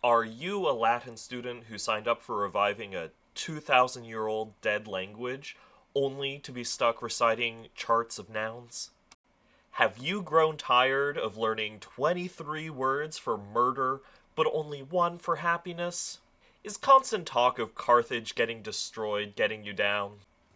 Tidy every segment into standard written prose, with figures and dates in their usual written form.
Are you a Latin student who signed up for reviving a 2,000-year-old dead language only to be stuck reciting charts of nouns? Have you grown tired of learning 23 words for murder but only one for happiness? Is constant talk of Carthage getting destroyed getting you down?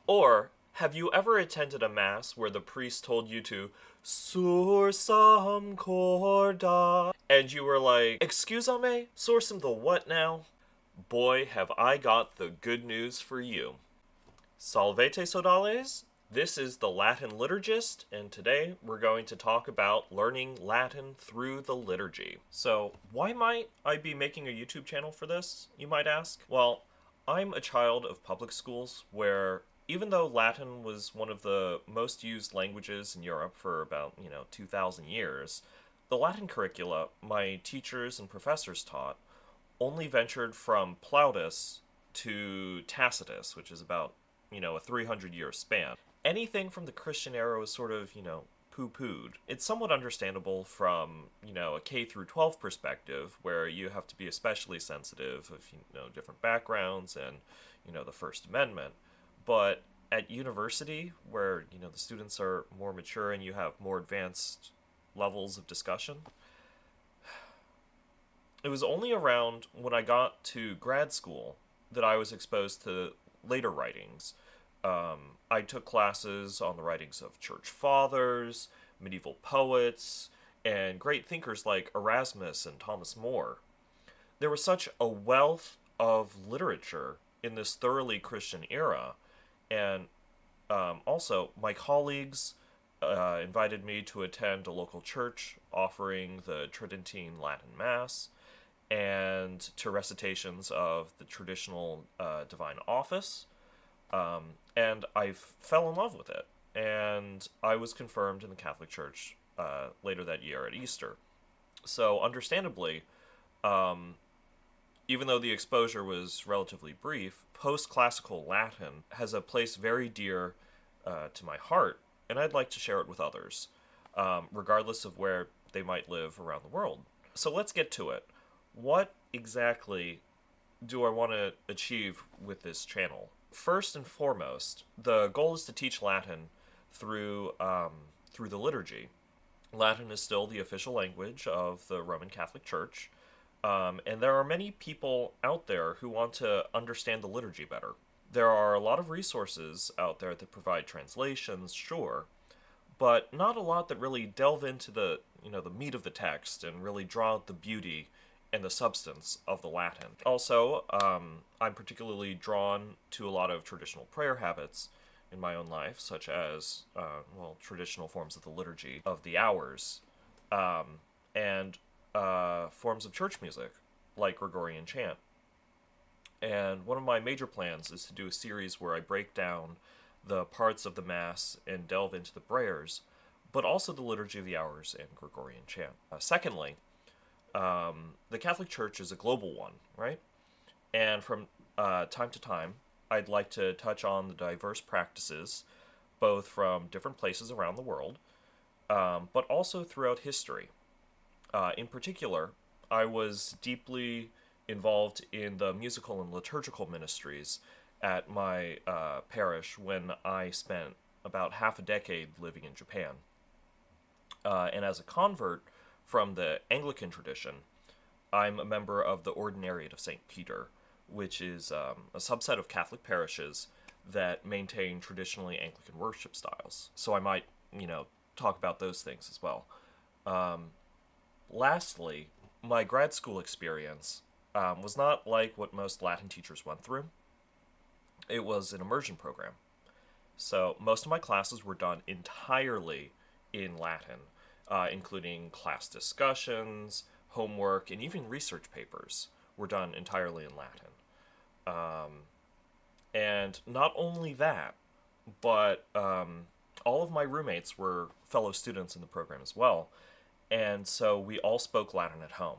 Or have you ever attended a mass where the priest told you to sursum corda and you were like, "Excuse me, sursum the what now?" Boy, have I got the good news for you. Salvete sodales! This is the Latin Liturgist, and today we're going to talk about learning Latin through the liturgy. So, why might I be making a YouTube channel for this, you might ask? Well, I'm a child of public schools where even though Latin was one of the most used languages in Europe for about, 2,000 years, the Latin curricula my teachers and professors taught only ventured from Plautus to Tacitus, which is about, a 300-year span. Anything from the Christian era was sort of, poo-pooed. It's somewhat understandable from, a K through 12 perspective, where you have to be especially sensitive of, different backgrounds and, the First Amendment. But at university, where, the students are more mature and you have more advanced levels of discussion, it was only around when I got to grad school that I was exposed to later writings. I took classes on the writings of church fathers, medieval poets, and great thinkers like Erasmus and Thomas More. There was such a wealth of literature in this thoroughly Christian era, and also my colleagues invited me to attend a local church offering the Tridentine Latin Mass and to recitations of the traditional divine office. And I fell in love with it. And I was confirmed in the Catholic Church later that year at Easter. So, understandably, even though the exposure was relatively brief, post classical Latin has a place very dear to my heart, and I'd like to share it with others, regardless of where they might live around the world. So, let's get to it. What exactly do I want to achieve with this channel? First and foremost, the goal is to teach Latin through the liturgy. Latin is still the official language of the Roman Catholic Church, and there are many people out there who want to understand the liturgy better. There are a lot of resources out there that provide translations, sure, but not a lot that really delve into the meat of the text and really draw out the beauty and the substance of the Latin. Also, I'm particularly drawn to a lot of traditional prayer habits in my own life, such as, traditional forms of the liturgy of the hours, and forms of church music, like Gregorian chant. And one of my major plans is to do a series where I break down the parts of the Mass and delve into the prayers, but also the liturgy of the hours and Gregorian chant. Secondly, the Catholic Church is a global one, right? And from time to time, I'd like to touch on the diverse practices, both from different places around the world, but also throughout history. In particular, I was deeply involved in the musical and liturgical ministries at my parish when I spent about half a decade living in Japan. And as a convert from the Anglican tradition, I'm a member of the Ordinariate of St. Peter, which is a subset of Catholic parishes that maintain traditionally Anglican worship styles. So I might, talk about those things as well. Lastly, my grad school experience was not like what most Latin teachers went through. It was an immersion program. So most of my classes were done entirely in Latin, including class discussions, homework, and even research papers were done entirely in Latin. And not only that, but all of my roommates were fellow students in the program as well. And so we all spoke Latin at home.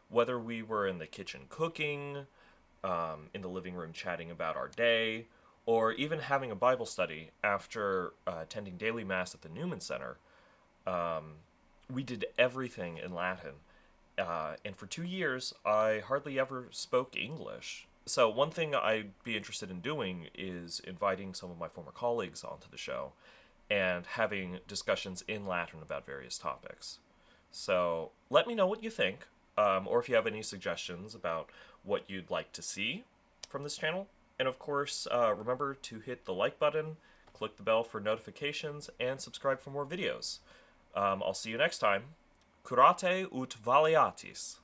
Whether we were in the kitchen cooking, in the living room chatting about our day, or even having a Bible study after attending daily Mass at the Newman Center, we did everything in Latin. And for 2 years, I hardly ever spoke English. So, one thing I'd be interested in doing is inviting some of my former colleagues onto the show and having discussions in Latin about various topics. So, let me know what you think, or if you have any suggestions about what you'd like to see from this channel. And of course, remember to hit the like button, click the bell for notifications, and subscribe for more videos. I'll see you next time. Curate ut valeatis.